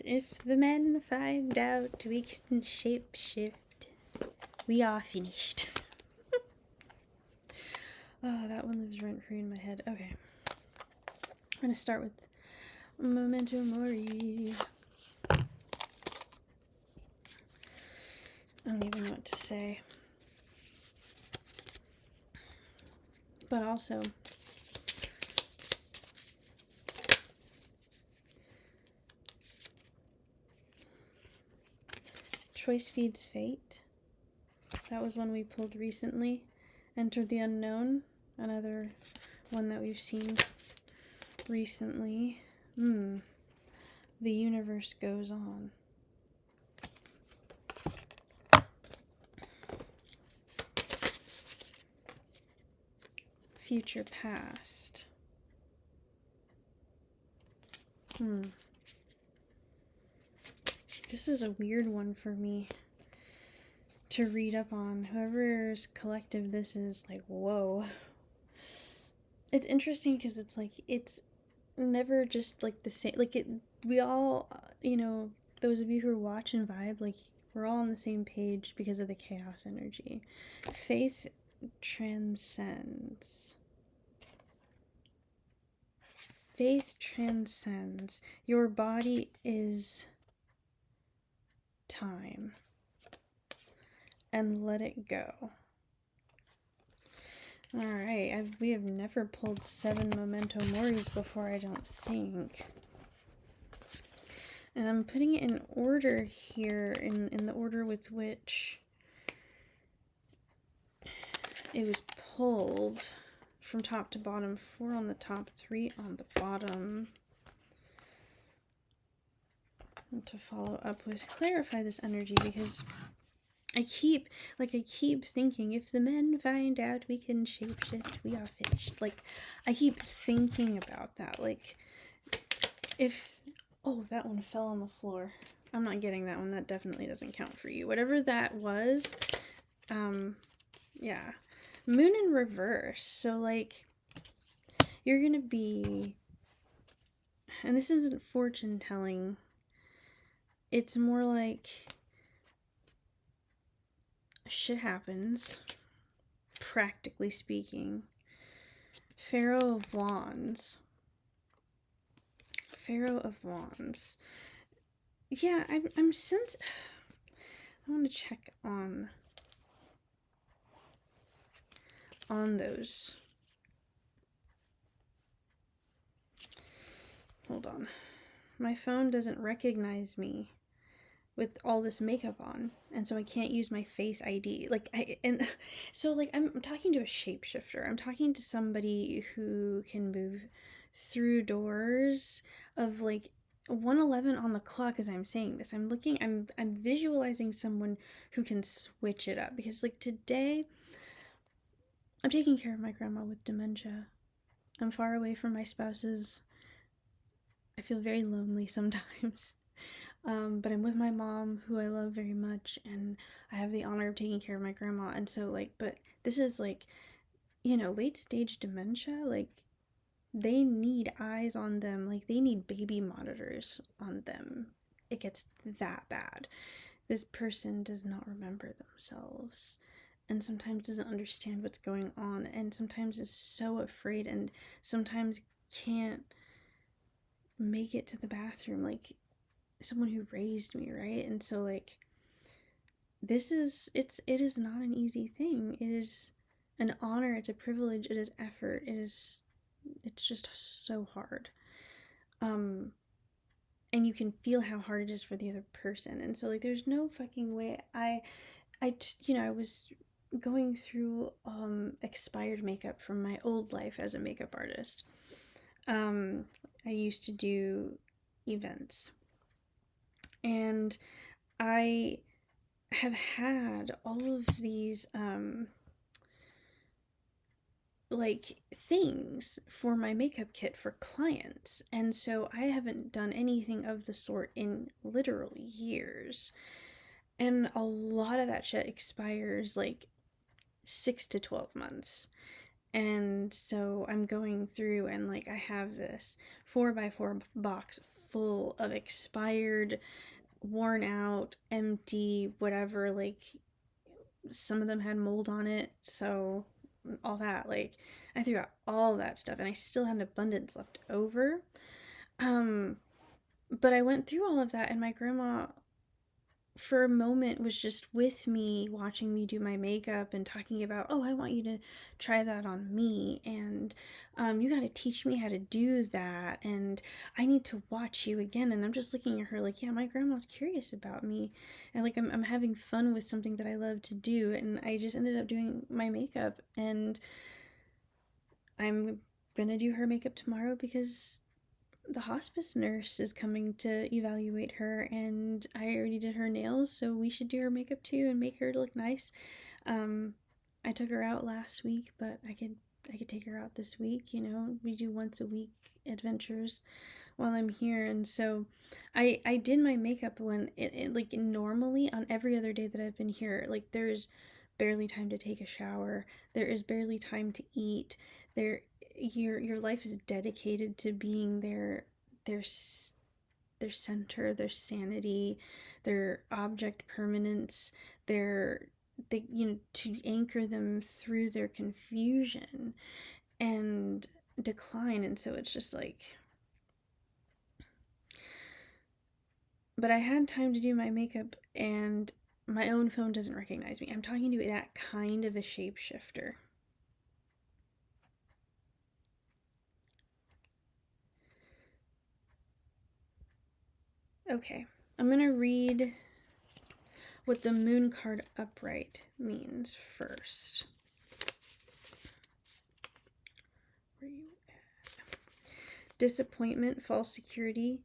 If the men find out we can shapeshift, we are finished. Oh, that one lives rent free in my head. Okay. I'm gonna start with Memento Mori. I don't even know what to say. But also, Choice Feeds Fate. That was one we pulled recently. Enter the Unknown. Another one that we've seen recently. The universe goes on. Future past. This is a weird one for me to read up on. Whoever's collective this is, like, whoa. It's interesting because it's like, it's never just like the same. Like, we all, those of you who watch and vibe, like, we're all on the same page because of the chaos energy. Faith transcends. Faith transcends. Your body is time. And let it go. Alright, we have never pulled 7 Memento Moris before, I don't think. And I'm putting it in order here, in the order with which it was pulled, from top to bottom. 4 on the top, 3 on the bottom. And to follow up with, clarify this energy, because I keep thinking, if the men find out we can shapeshift, we are finished. Like, I keep thinking about that. Like, if... Oh, that one fell on the floor. I'm not getting that one. That definitely doesn't count for you. Whatever that was, yeah. Moon in reverse. So, like, you're gonna be... And this isn't fortune telling. It's more like... shit happens, practically speaking. Pharaoh of Wands. Pharaoh of Wands. Yeah, I'm sent. I want to check on those. Hold on. My phone doesn't recognize me with all this makeup on, and so I can't use my face ID. So I'm talking to a shapeshifter. I'm talking to somebody who can move through doors of, like, 111 on the clock as I'm saying this. I'm visualizing someone who can switch it up, because, like, today I'm taking care of my grandma with dementia. I'm far away from my spouses. I feel very lonely sometimes. But I'm with my mom, who I love very much, and I have the honor of taking care of my grandma. And so, like, but this is, like, late stage dementia. Like, they need eyes on them. Like, they need baby monitors on them. It gets that bad. This person does not remember themselves, and sometimes doesn't understand what's going on, and sometimes is so afraid, and sometimes can't make it to the bathroom. Like, someone who raised me, right? And so, like, it is not an easy thing. It is an honor, it's a privilege, it is effort, it's just so hard. And you can feel how hard it is for the other person. And so, like, there's no fucking way. I was going through expired makeup from my old life as a makeup artist. I used to do events, and I have had all of these like, things for my makeup kit for clients, and so I haven't done anything of the sort in literally years, and a lot of that shit expires, like, 6 to 12 months. And so I'm going through and like I have this 4x4 box full of expired, worn out, empty, whatever, like some of them had mold on it. So all that, like I threw out all that stuff and I still had an abundance left over. Um but I went through all of that and my grandma for a moment was just with me watching me do my makeup and talking about, oh, I want you to try that on me, and you got to teach me how to do that, and I need to watch you again. And I'm just looking at her like, yeah, my grandma's curious about me, and like I'm having fun with something that I love to do. And I just ended up doing my makeup, and I'm gonna do her makeup tomorrow because the hospice nurse is coming to evaluate her, and I already did her nails, so we should do her makeup too and make her look nice. um I took her out last week, but I could take her out this week. We do once a week adventures while I'm here. And so I did my makeup when it like normally on every other day that I've been here, like there's barely time to take a shower, there is barely time to eat. There your life is dedicated to being their center, their sanity, their object permanence, their they to anchor them through their confusion and decline. And so it's just like, but I had time to do my makeup and my own phone doesn't recognize me. I'm talking to that kind of a shapeshifter. Okay, I'm gonna read what the moon card upright means first. Where are you at? Disappointment, false security,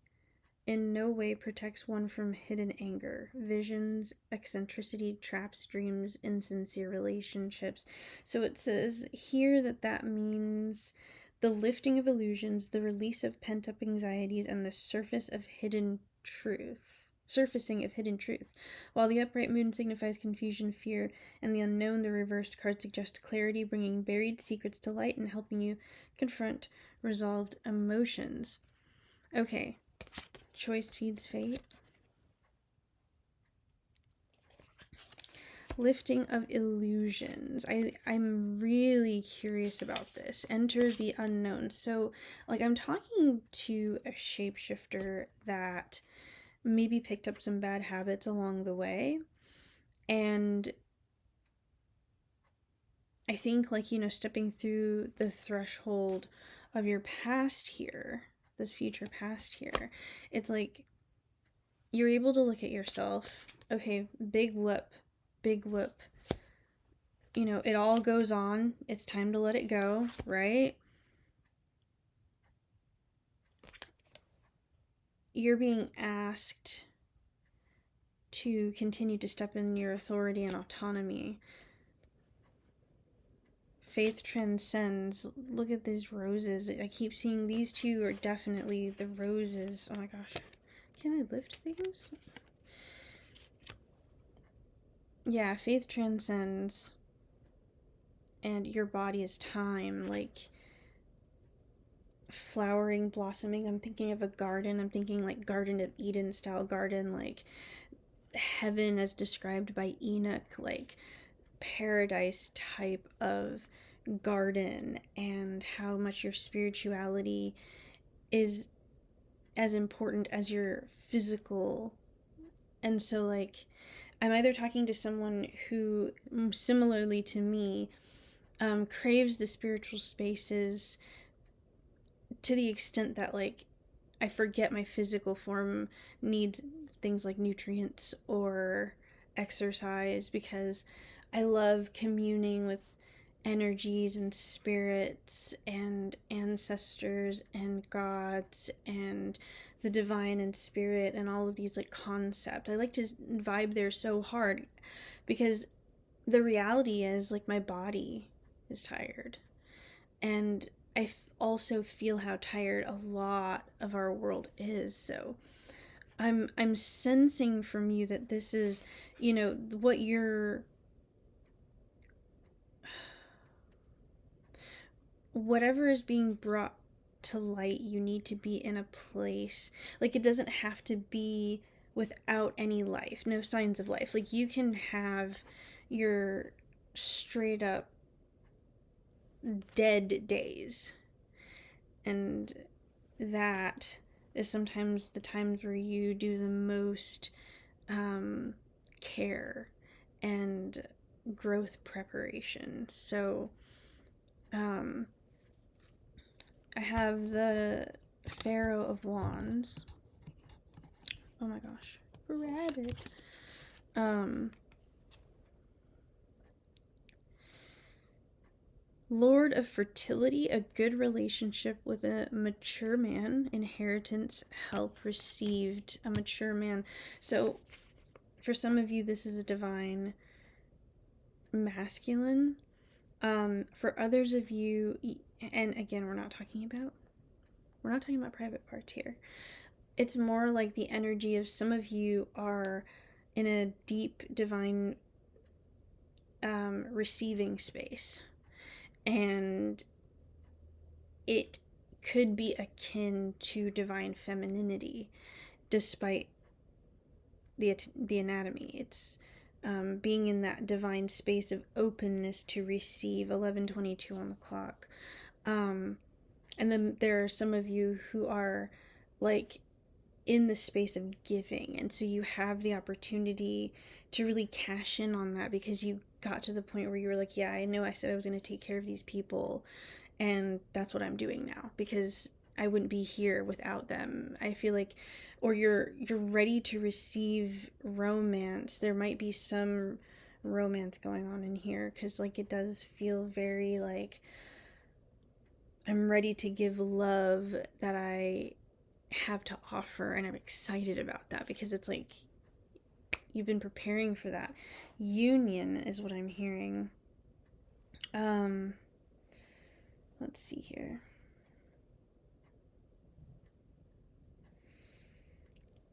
in no way protects one from hidden anger, visions, eccentricity, traps, dreams, insincere relationships. So it says here that means the lifting of illusions, the release of pent-up anxieties, and the surfacing of hidden truth. While the upright moon signifies confusion, fear, and the unknown, the reversed card suggests clarity, bringing buried secrets to light and helping you confront resolved emotions. Okay, choice feeds fate. Lifting of illusions. I'm really curious about this. Enter the unknown. So, like, I'm talking to a shapeshifter that maybe picked up some bad habits along the way. And I think, like, stepping through the threshold of your past here, this future past here, it's like you're able to look at yourself. Okay, big whoop, big whoop. It all goes on. It's time to let it go, right? You're being asked to continue to step in your authority and autonomy. Faith transcends. Look at these roses. I keep seeing these two are definitely the roses. Oh my gosh. Can I lift things? Yeah, faith transcends. And your body is time. Like, flowering, blossoming. I'm thinking of a garden. I'm thinking like Garden of Eden style garden, like heaven as described by Enoch, like paradise type of garden, and how much your spirituality is as important as your physical. And so, like, I'm either talking to someone who, similarly to me, craves the spiritual spaces to the extent that, like, I forget my physical form needs things like nutrients or exercise, because I love communing with energies and spirits and ancestors and gods and the divine and spirit and all of these like concepts. I like to vibe there so hard because the reality is like my body is tired, and also feel how tired a lot of our world is. So I'm sensing from you that this is, what you're whatever is being brought to light, you need to be in a place, like, it doesn't have to be without any life, no signs of life. Like, you can have your straight up dead days, and that is sometimes the times where you do the most care and growth preparation. So I have the Pharaoh of Wands. Oh my gosh, grab it. Lord of Fertility, a good relationship with a mature man, inheritance, help received, a mature man. So for some of you, this is a divine masculine. For others of you, and again, we're not talking about private parts here. It's more like the energy of some of you are in a deep divine receiving space, and it could be akin to divine femininity, despite the anatomy. It's being in that divine space of openness to receive. 11:22 on the clock. And then there are some of you who are like in the space of giving, and so you have the opportunity to really cash in on that, because you got to the point where you were like, yeah, I know I said I was going to take care of these people, and that's what I'm doing now, because I wouldn't be here without them. I feel like, or you're ready to receive romance. There might be some romance going on in here, because like it does feel very like I'm ready to give love that I have to offer, and I'm excited about that, because it's like you've been preparing for that. Union is what I'm hearing. Let's see here.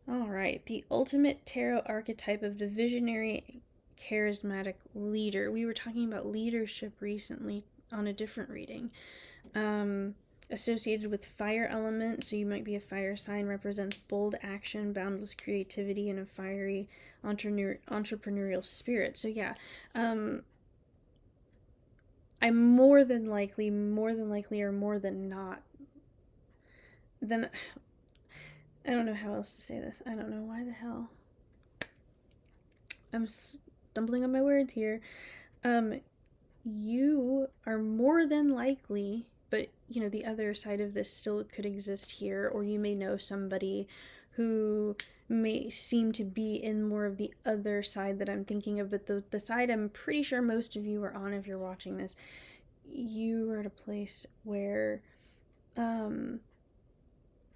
All right, the ultimate tarot archetype of the visionary charismatic leader. We were talking about leadership recently on a different reading. Associated with fire element, so you might be a fire sign, represents bold action, boundless creativity, and a fiery entrepreneurial spirit. So yeah, I'm more than likely, or more than not, then I don't know how else to say this. I don't know why the hell I'm stumbling on my words here. You are more than likely, but you know, the other side of this still could exist here, or you may know somebody who may seem to be in more of the other side that I'm thinking of, but the side I'm pretty sure most of you are on if you're watching this. You are at a place where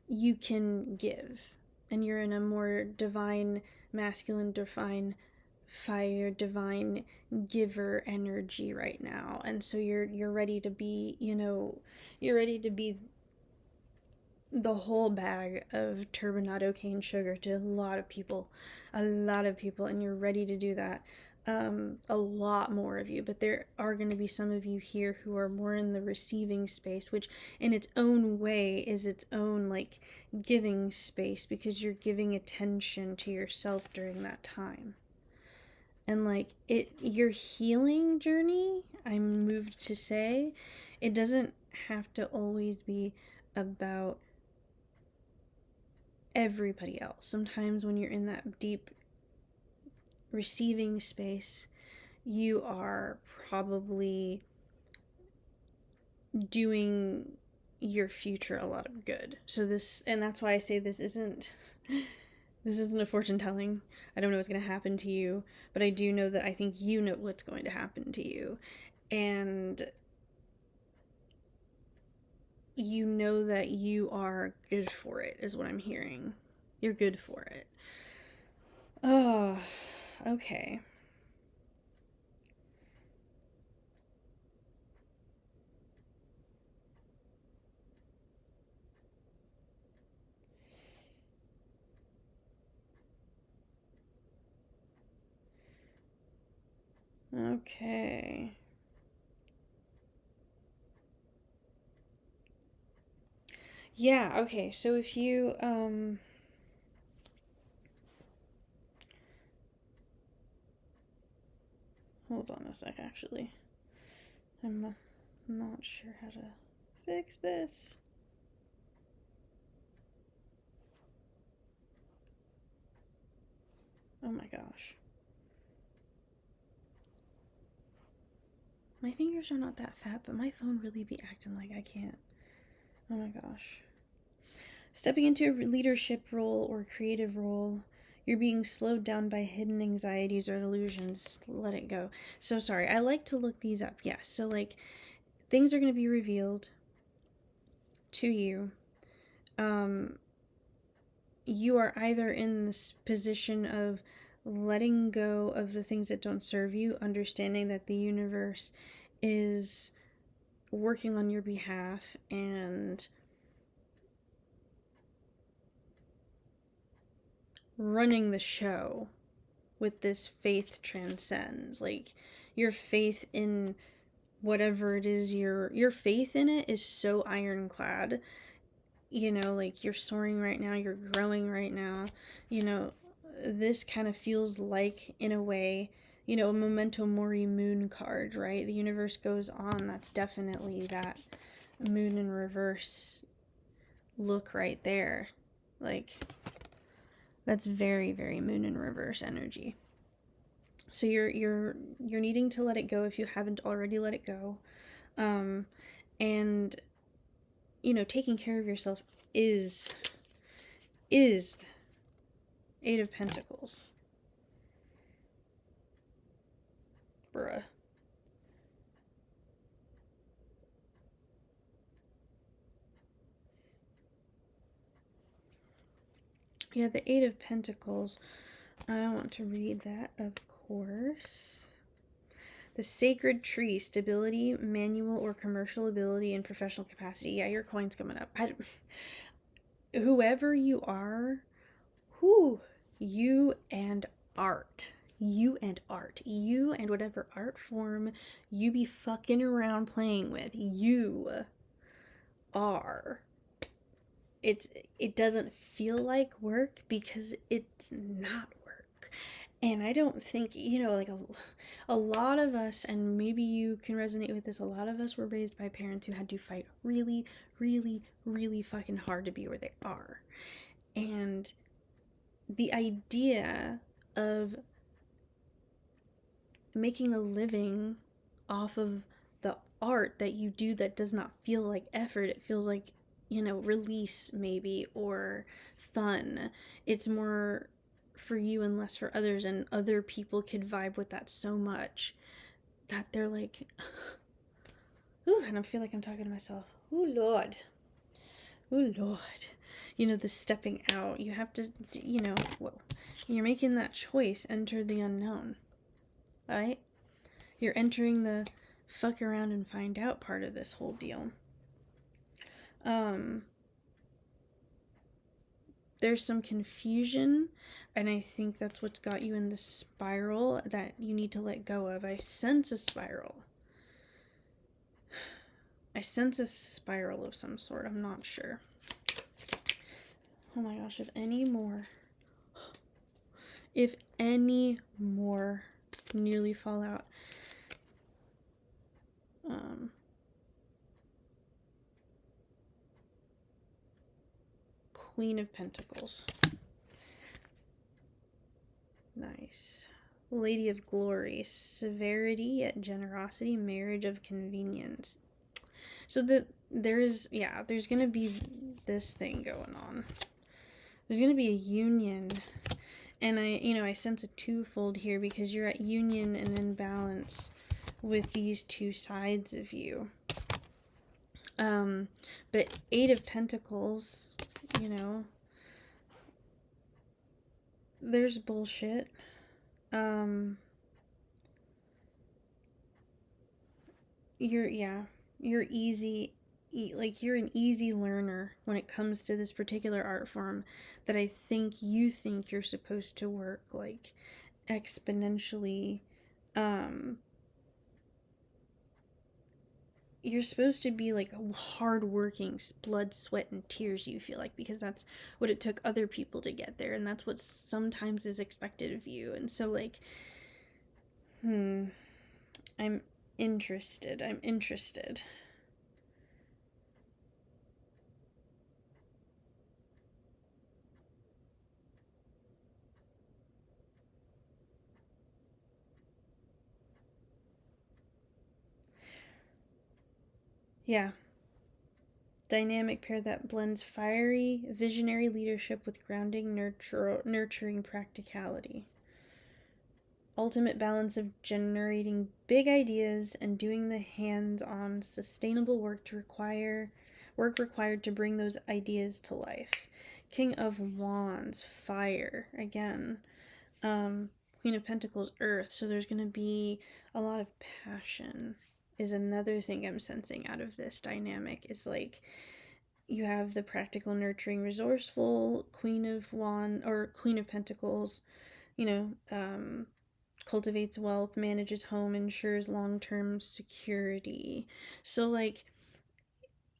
you can give, and you're in a more divine masculine, divine fire, divine giver energy right now, and so you're ready to be, you know, you're ready to be the whole bag of turbinado cane sugar to a lot of people, and you're ready to do that. A lot more of you, but there are going to be some of you here who are more in the receiving space, which in its own way is its own like giving space, because you're giving attention to yourself during that time. And like your healing journey, I'm moved to say, it doesn't have to always be about everybody else. Sometimes when you're in that deep receiving space, you are probably doing your future a lot of good. So this, and that's why I say this isn't a fortune telling. I don't know what's going to happen to you, but I do know that I think you know what's going to happen to you, and you know that you are good for it, is what I'm hearing. You're good for it. Oh, okay. Okay. Yeah, okay, so if you, hold on a sec, actually. I'm not sure how to fix this. Oh my gosh. My fingers are not that fat, but my phone really be acting like I can't. Oh my gosh. Stepping into a leadership role or creative role, you're being slowed down by hidden anxieties or illusions. Let it go. So sorry. I like to look these up. Yes. So, like, things are going to be revealed to you. You are either in this position of letting go of the things that don't serve you, understanding that the universe is working on your behalf and running the show with this faith transcends. Like, your faith in whatever it is, your faith in it is so ironclad. You know, like, you're soaring right now, you're growing right now. You know, this kind of feels like, in a way, you know, a memento mori moon card, right? The universe goes on. That's definitely that moon in reverse look right there. Like, that's very, very moon in reverse energy. So you're needing to let it go if you haven't already let it go. And you know, taking care of yourself is Eight of Pentacles. Bruh. Yeah, the Eight of Pentacles. I want to read that, of course. The Sacred Tree, stability, manual or commercial ability, and professional capacity. Yeah, your coin's coming up. Whoever you are, you and art. You and art. You and whatever art form you be fucking around playing with. You are. It doesn't feel like work because it's not work. And I don't think, you know, like a lot of us, and maybe you can resonate with this, a lot of us were raised by parents who had to fight really, really, really fucking hard to be where they are. And the idea of making a living off of the art that you do that does not feel like effort, it feels like, you know, release maybe, or fun. It's more for you and less for others, and other people could vibe with that so much that they're like, ooh, and I feel like I'm talking to myself. Ooh, Lord. Ooh, Lord. You know, the stepping out. You have to, you know, whoa. You're making that choice. Enter the unknown. Right? You're entering the fuck around and find out part of this whole deal. There's some confusion, and I think that's what's got you in this spiral that you need to let go of. I sense a spiral. I sense a spiral of some sort. I'm not sure. Oh my gosh, if any more nearly fall out. Queen of Pentacles. Nice. Lady of Glory. Severity yet generosity. Marriage of convenience. So there's going to be this thing going on. There's going to be a union. And I sense a twofold here, because you're at union and in balance with these two sides of you. But Eight of Pentacles, you know, there's bullshit. You're easy, like, you're an easy learner when it comes to this particular art form that I think you're supposed to work, like, exponentially, you're supposed to be like hardworking, blood, sweat, and tears, you feel like, because that's what it took other people to get there, and that's what sometimes is expected of you. And so, like, I'm interested. I'm interested. Yeah. Dynamic pair that blends fiery, visionary leadership with grounding, nurturing practicality. Ultimate balance of generating big ideas and doing the hands-on sustainable work required to bring those ideas to life. King of Wands, fire again. Queen of Pentacles, earth. So there's going to be a lot of passion. Is another thing I'm sensing out of this dynamic. Is like you have the practical, nurturing, resourceful Queen of Wands or Queen of Pentacles. You know, cultivates wealth, manages home, ensures long-term security. So like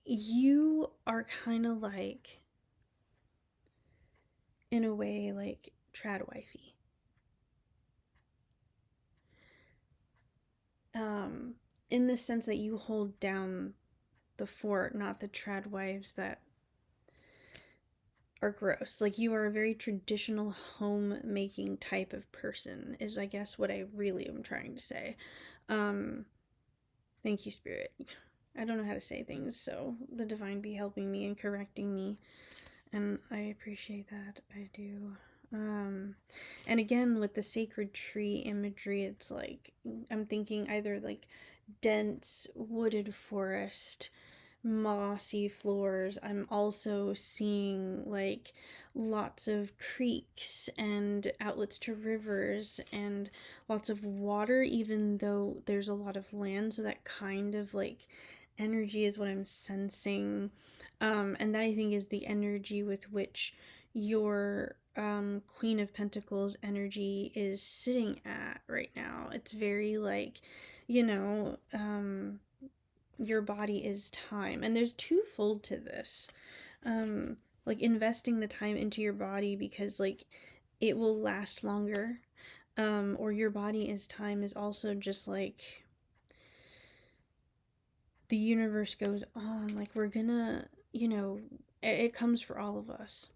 you are kind of like, in a way, like trad wifey. In the sense that you hold down the fort, not the trad wives that are gross. Like you are a very traditional homemaking type of person, is I guess what I really am trying to say. Thank you, Spirit. I don't know how to say things, so the divine be helping me and correcting me, and I appreciate that. I do. And again, with the sacred tree imagery, it's like I'm thinking either like dense wooded forest, mossy floors. I'm also seeing like lots of creeks and outlets to rivers and lots of water, even though there's a lot of land. So that kind of like energy is what I'm sensing. And that I think is the energy with which your Queen of Pentacles energy is sitting at right now. It's very like, you know, your body is time. And there's twofold to this. Like investing the time into your body because like it will last longer. Or your body is time is also just like the universe goes on. Like we're gonna, you know, it comes for all of us.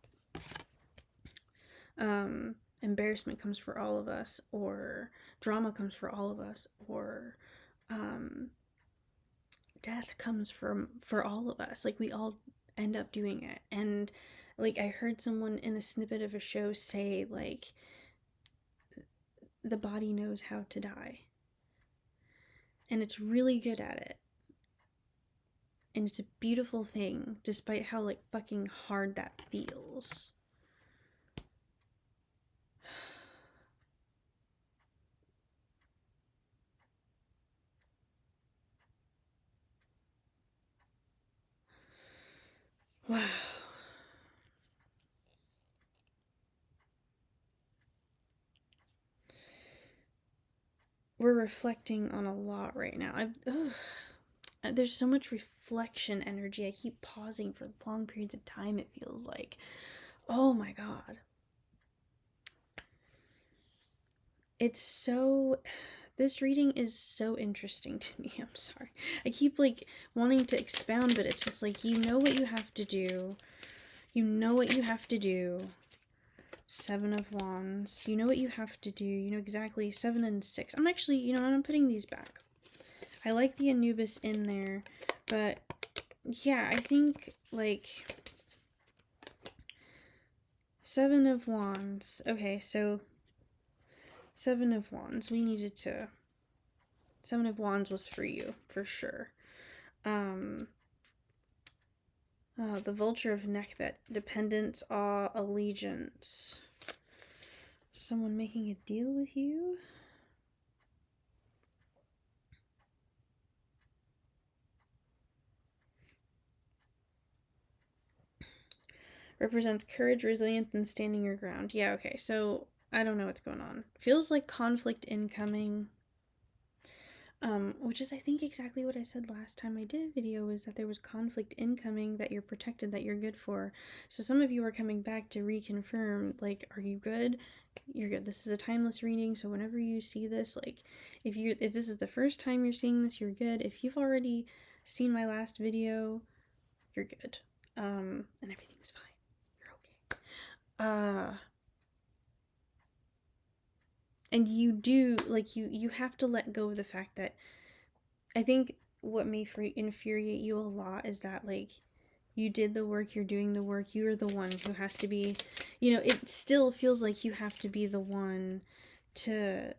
Embarrassment comes for all of us, or drama comes for all of us, or death comes for all of us. Like we all end up doing it. And like I heard someone in a snippet of a show say like the body knows how to die. And it's really good at it. And it's a beautiful thing, despite how like fucking hard that feels. Wow. We're reflecting on a lot right now. There's so much reflection energy. I keep pausing for long periods of time, it feels like. Oh my god. It's so. This reading is so interesting to me. I'm sorry. I keep like wanting to expound, but it's just like, you know what you have to do. You know what you have to do. Seven of Wands. You know what you have to do. You know exactly. 7 and 6. I'm actually, you know, I'm putting these back. I like the Anubis in there, but yeah, I think like 7 of Wands. Okay, so 7 of Wands. We needed to. 7 of Wands was for you, for sure. The Vulture of Neckbet. Dependence, awe, allegiance. Someone making a deal with you? Represents courage, resilience, and standing your ground. Yeah, okay, so I don't know what's going on. Feels like conflict incoming. Which is, I think, exactly what I said last time I did a video, is that there was conflict incoming, that you're protected, that you're good for. So some of you are coming back to reconfirm, like, are you good? You're good. This is a timeless reading, so whenever you see this, like, if this is the first time you're seeing this, you're good. If you've already seen my last video, you're good. And everything's fine. You're okay. And you do, like, you have to let go of the fact that, I think what may infuriate you a lot is that, like, you did the work, you're doing the work, you're the one who has to be, it still feels like you have to be the one to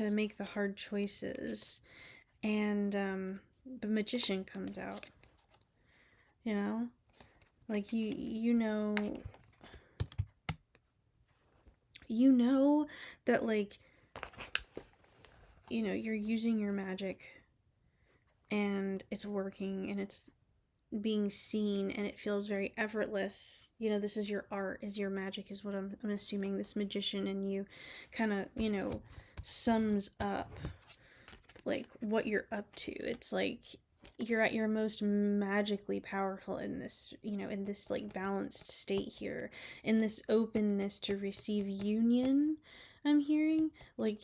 make the hard choices. And the magician comes out, like, you know that, like, you're using your magic and it's working and it's being seen and it feels very effortless. This is your art, is your magic, is what I'm assuming this magician in you kind of, sums up, like, what you're up to. It's like you're at your most magically powerful in this, in this, like, balanced state here, in this openness to receive union. I'm hearing, like,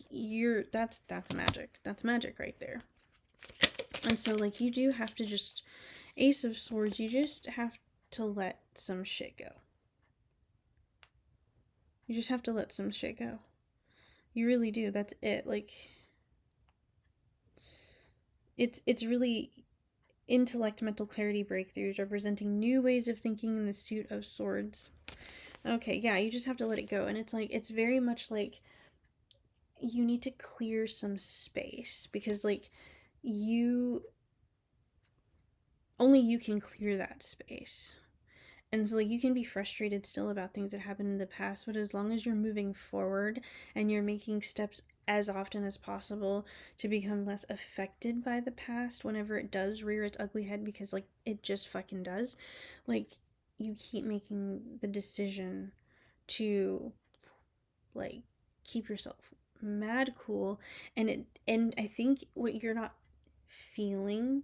that's magic. That's magic right there. And so, like, you do have to just, Ace of Swords, you just have to let some shit go. You just have to let some shit go. You really do. That's it. Like, it's really intellect, mental clarity breakthroughs, representing new ways of thinking in the suit of swords. Okay, yeah, you just have to let it go. And it's like, it's very much like you need to clear some space, because, like, only you can clear that space. And so, like, you can be frustrated still about things that happened in the past, but as long as you're moving forward and you're making steps as often as possible to become less affected by the past whenever it does rear its ugly head, because, like, it just fucking does, like, you keep making the decision to, like, keep yourself mad cool. And I think what you're not feeling,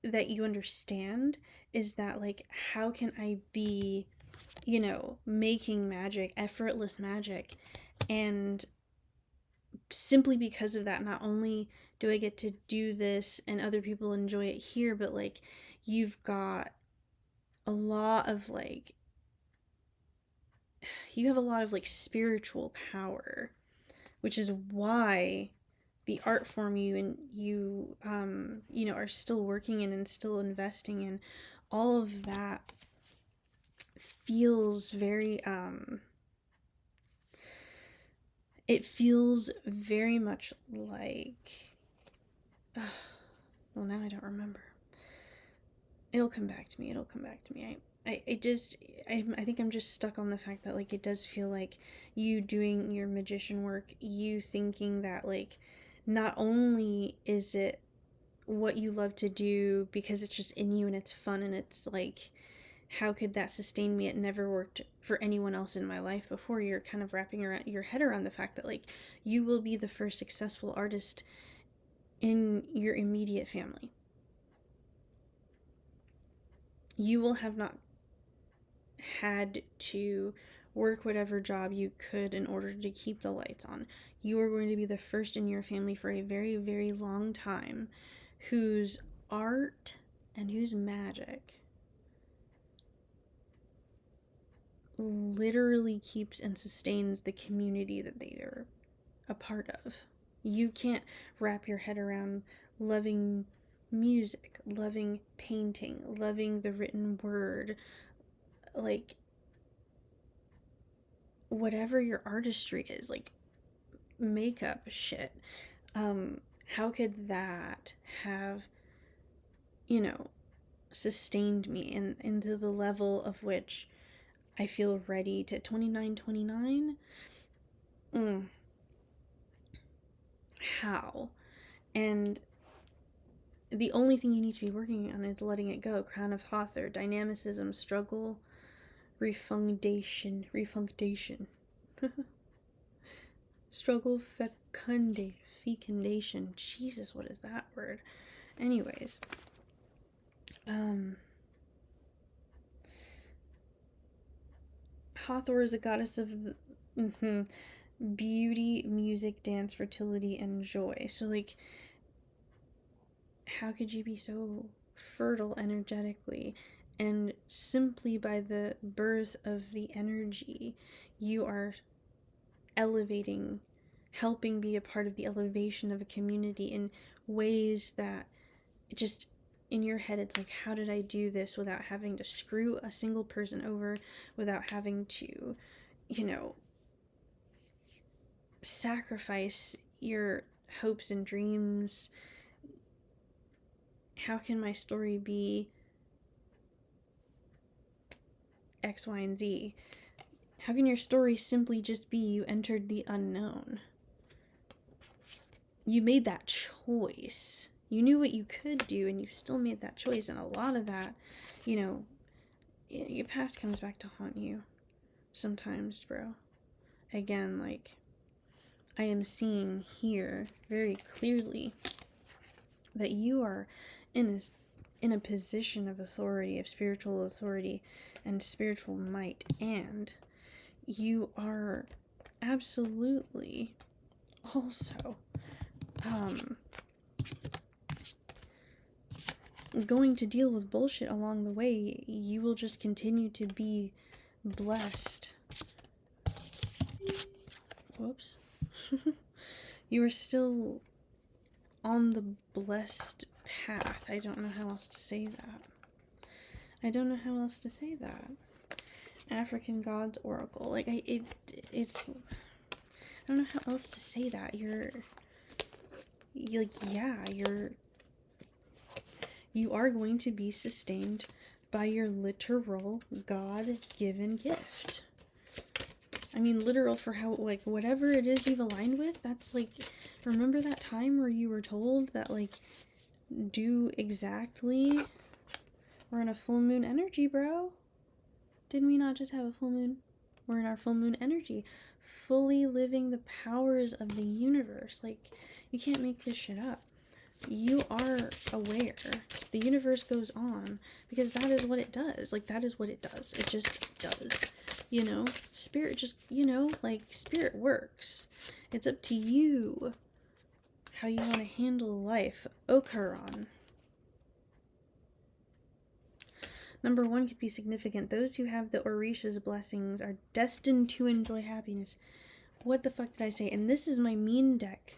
that you understand, is that, like, how can I be, making magic, effortless magic, and simply because of that, not only do I get to do this and other people enjoy it here, but, like, you've got a lot of, like, you have a lot of, like, spiritual power, which is why the art form you are still working in and still investing in, all of that feels very it feels very much like well, now I don't remember. It'll come back to me. I think I'm just stuck on the fact that, like, it does feel like you doing your magician work, you thinking that, like, not only is it what you love to do because it's just in you and it's fun and it's like, how could that sustain me? It never worked for anyone else in my life before. You're kind of wrapping your head around the fact that, like, you will be the first successful artist in your immediate family. You will have not had to work whatever job you could in order to keep the lights on. You are going to be the first in your family for a very, very long time whose art and whose magic literally keeps and sustains the community that they are a part of. You can't wrap your head around loving music, loving painting, loving the written word, like, whatever your artistry is, like makeup shit. How could that have, sustained me into the level of which I feel ready to 29. How? And the only thing you need to be working on is letting it go. Crown of Hawthor, dynamicism, struggle, refunctation. Struggle, fecundation. Jesus, what is that word? Anyways, Hathor is a goddess of the, beauty, music, dance, fertility, and joy. So, like, how could you be so fertile energetically? And simply by the birth of the energy, you are elevating, helping be a part of the elevation of a community in ways that just in your head it's like, how did I do this without having to screw a single person over, without having to, sacrifice your hopes and dreams? How can my story be X, Y, and Z? How can your story simply just be you entered the unknown? You made that choice. You knew what you could do, and you still made that choice. And a lot of that, your past comes back to haunt you sometimes, bro. Again, like, I am seeing here very clearly that you are in a position of authority, of spiritual authority and spiritual might, and you are absolutely also going to deal with bullshit along the way. You will just continue to be blessed. Whoops. You are still on the blessed path. I don't know how else to say that. African Gods Oracle. Like, it's I don't know how else to say that. You are going to be sustained by your literal God-given gift. I mean, literal for how, like, whatever it is you've aligned with, that's like, remember that time where you were told that, like, do exactly? We're in a full moon energy, bro. Didn't we not just have a full moon? We're in our full moon energy, fully living the powers of the universe. Like, you can't make this shit up. You are aware. The universe goes on because that is what it does. Like, that is what it does. It just does. Spirit just, spirit works. It's up to you how you want to handle life. Okaran. Number 1 could be significant. Those who have the Orisha's blessings are destined to enjoy happiness. What the fuck did I say? And this is my mean deck.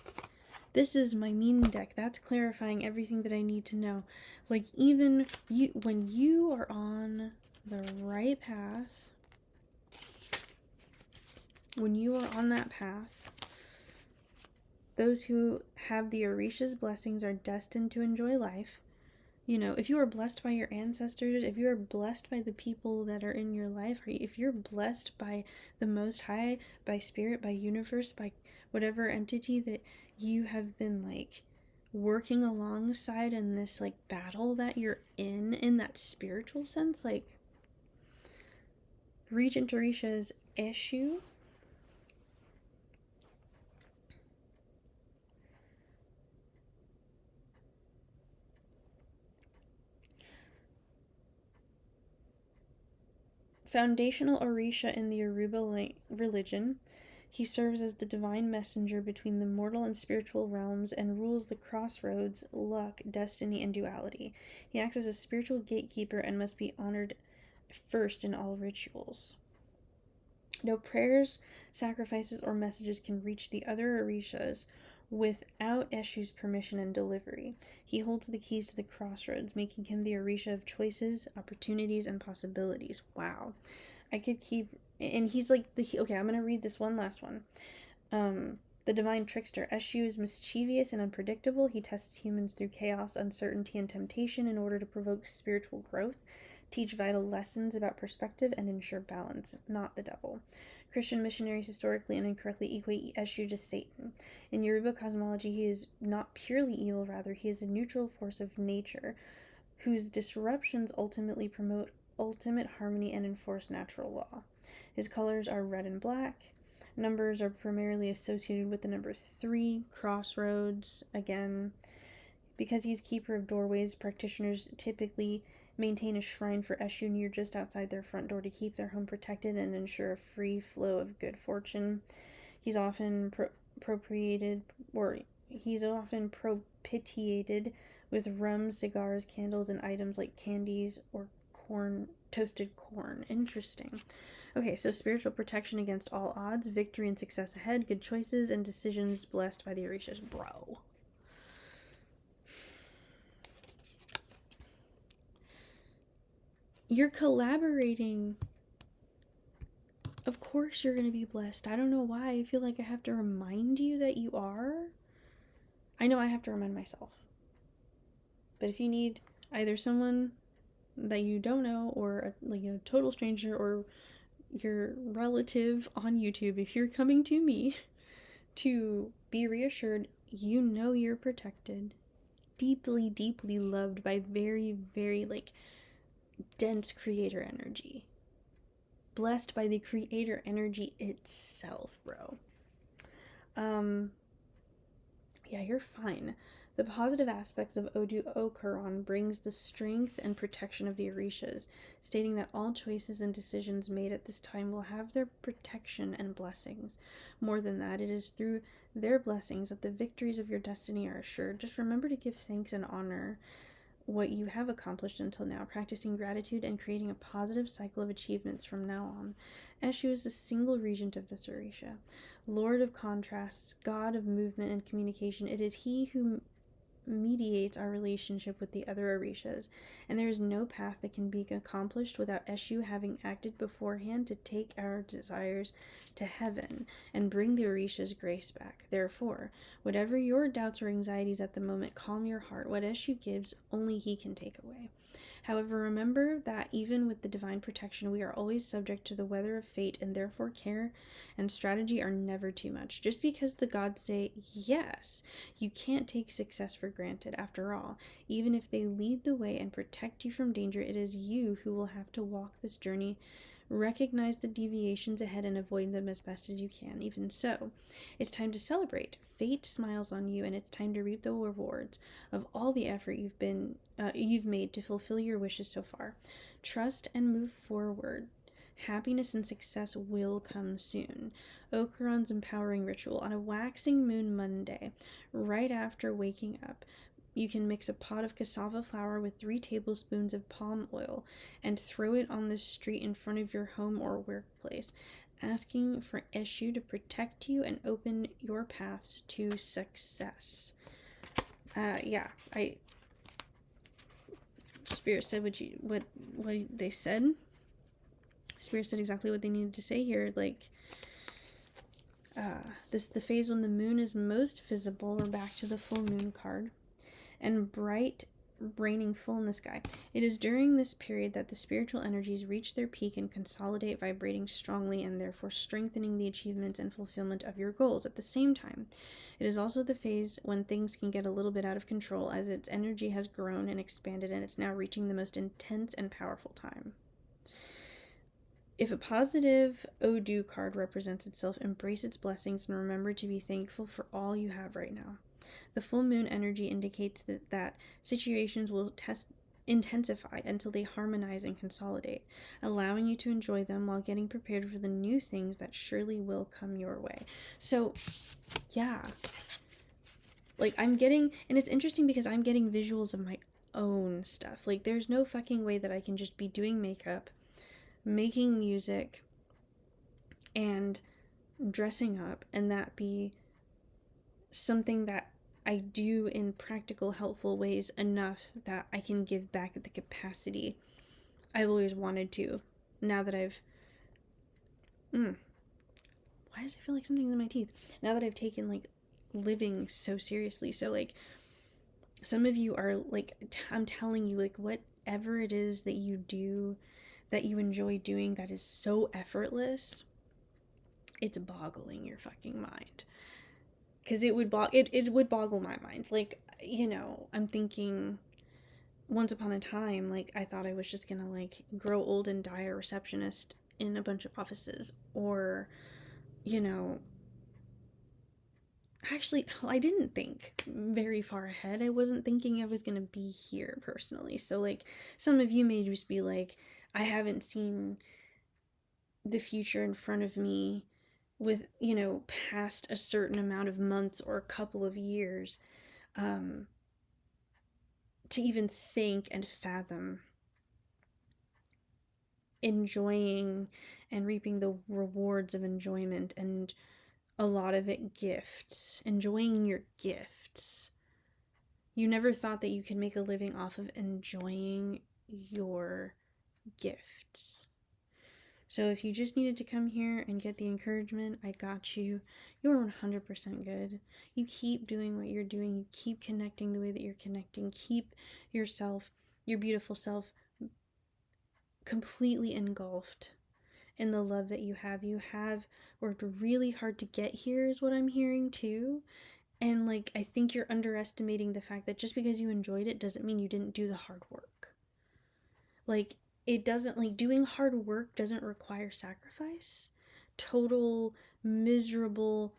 That's clarifying everything that I need to know. Like, even you, when you are on the right path, those who have the Orisha's blessings are destined to enjoy life. If you are blessed by your ancestors, if you are blessed by the people that are in your life, or if you're blessed by the Most High, by Spirit, by Universe, by whatever entity that you have been, like, working alongside in this, like, battle that you're in that spiritual sense, like, Regent Orisha's eshu. Foundational Orisha in the Yoruba religion, he serves as the divine messenger between the mortal and spiritual realms and rules the crossroads, luck, destiny, and duality. He acts as a spiritual gatekeeper and must be honored first in all rituals. No prayers, sacrifices, or messages can reach the other Orishas without Eshu's permission and delivery. He holds the keys to the crossroads, making him the Orisha of choices, opportunities, and possibilities. Wow. I could keep... And he's like... Okay, I'm going to read this one last one. The divine trickster. Eshu is mischievous and unpredictable. He tests humans through chaos, uncertainty, and temptation in order to provoke spiritual growth, teach vital lessons about perspective, and ensure balance. Not the devil. Christian missionaries historically and incorrectly equate Eshu to Satan. In Yoruba cosmology, he is not purely evil, rather, he is a neutral force of nature, whose disruptions ultimately promote ultimate harmony and enforce natural law. His colors are red and black. Numbers are primarily associated with the number 3, crossroads. Again, because he's keeper of doorways, practitioners typically maintain a shrine for Eshu near just outside their front door to keep their home protected and ensure a free flow of good fortune. He's often he's often propitiated with rum, cigars, candles, and items like candies or toasted corn. Interesting. Okay, so spiritual protection against all odds, victory and success ahead, good choices, and decisions blessed by the Orishas. Bro. You're collaborating. Of course you're going to be blessed. I don't know why. I feel like I have to remind you that you are. I know I have to remind myself. But if you need either someone that you don't know or a total stranger or your relative on YouTube, if you're coming to me to be reassured, you know you're protected, deeply, deeply loved by very, very dense creator energy. Blessed by the creator energy itself, bro. Yeah, you're fine. The positive aspects of Odu Okuron brings the strength and protection of the Orishas, stating that all choices and decisions made at this time will have their protection and blessings. More than that, it is through their blessings that the victories of your destiny are assured. Just remember to give thanks and honor what you have accomplished until now, practicing gratitude and creating a positive cycle of achievements from now on. Eshu is the single regent of this Orisha, Lord of contrasts, God of movement and communication. It is he who mediates our relationship with the other Orishas, and there is no path that can be accomplished without Eshu having acted beforehand to take our desires to heaven and bring the Orishas' grace back. Therefore, whatever your doubts or anxieties at the moment, calm your heart. What Eshu gives, only he can take away. However, remember that even with the divine protection, we are always subject to the weather of fate, and therefore care and strategy are never too much. Just because the gods say yes, you can't take success for granted. After all, even if they lead the way and protect you from danger, it is you who will have to walk this journey. Recognize the deviations ahead and avoid them as best as you can. Even so, it's time to celebrate. Fate smiles on you, and it's time to reap the rewards of all the effort you've made to fulfill your wishes so far. Trust and move forward. Happiness and success will come soon. Okuron's empowering ritual on a waxing moon Monday, right after waking up. You can mix a pot of cassava flour with 3 tablespoons of palm oil and throw it on the street in front of your home or workplace, asking for Eshu to protect you and open your paths to success. Spirit said what they said. Spirit said exactly what they needed to say here. This is the phase when the moon is most visible. We're back to the full moon card. And bright, raining full in the sky. It is during this period that the spiritual energies reach their peak and consolidate, vibrating strongly and therefore strengthening the achievements and fulfillment of your goals. At the same time, it is also the phase when things can get a little bit out of control as its energy has grown and expanded and it's now reaching the most intense and powerful time. If a positive Odu card represents itself, embrace its blessings and remember to be thankful for all you have right now. The full moon energy indicates that situations will intensify until they harmonize and consolidate, allowing you to enjoy them while getting prepared for the new things that surely will come your way. So, yeah. I'm getting, and it's interesting because I'm getting visuals of my own stuff. There's no fucking way that I can just be doing makeup, making music, and dressing up, and that be something that I do in practical, helpful ways enough that I can give back at the capacity I've always wanted to. Now that I've... Why does it feel like something's in my teeth? Now that I've taken, living so seriously. So, some of you are, I'm telling you, whatever it is that you do, that you enjoy doing, that is so effortless, it's boggling your fucking mind. Because it would boggle my mind. I'm thinking, once upon a time, I thought I was just gonna, grow old and die a receptionist in a bunch of offices. Or you know, actually, I didn't think very far ahead. I wasn't thinking I was going to be here personally. So, like, some of you may just be like, I haven't seen the future in front of me with, past a certain amount of months or a couple of years um, to even think and fathom enjoying and reaping the rewards of enjoyment, and a lot of it gifts, enjoying your gifts. You never thought that you could make a living off of enjoying your gifts. So if you just needed to come here and get the encouragement, I got you. You're 100% good. You keep doing what you're doing. You keep connecting the way that you're connecting. Keep yourself, your beautiful self, completely engulfed in the love that you have. You have worked really hard to get here, is what I'm hearing too. And like, I think you're underestimating the fact that just because you enjoyed it doesn't mean you didn't do the hard work. Like, it doesn't, like, doing hard work doesn't require sacrifice. Total miserable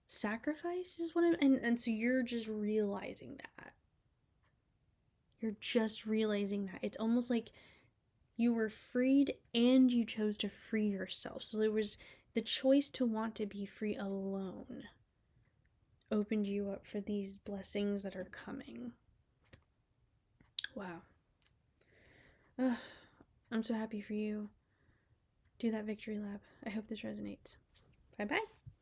sacrifice is what and so you're just realizing that. You're just realizing that. It's almost like you were freed and you chose to free yourself. So there was the choice to want to be free alone opened you up for these blessings that are coming. Wow. Ugh, I'm so happy for you. Do that victory lap. I hope this resonates. Bye bye.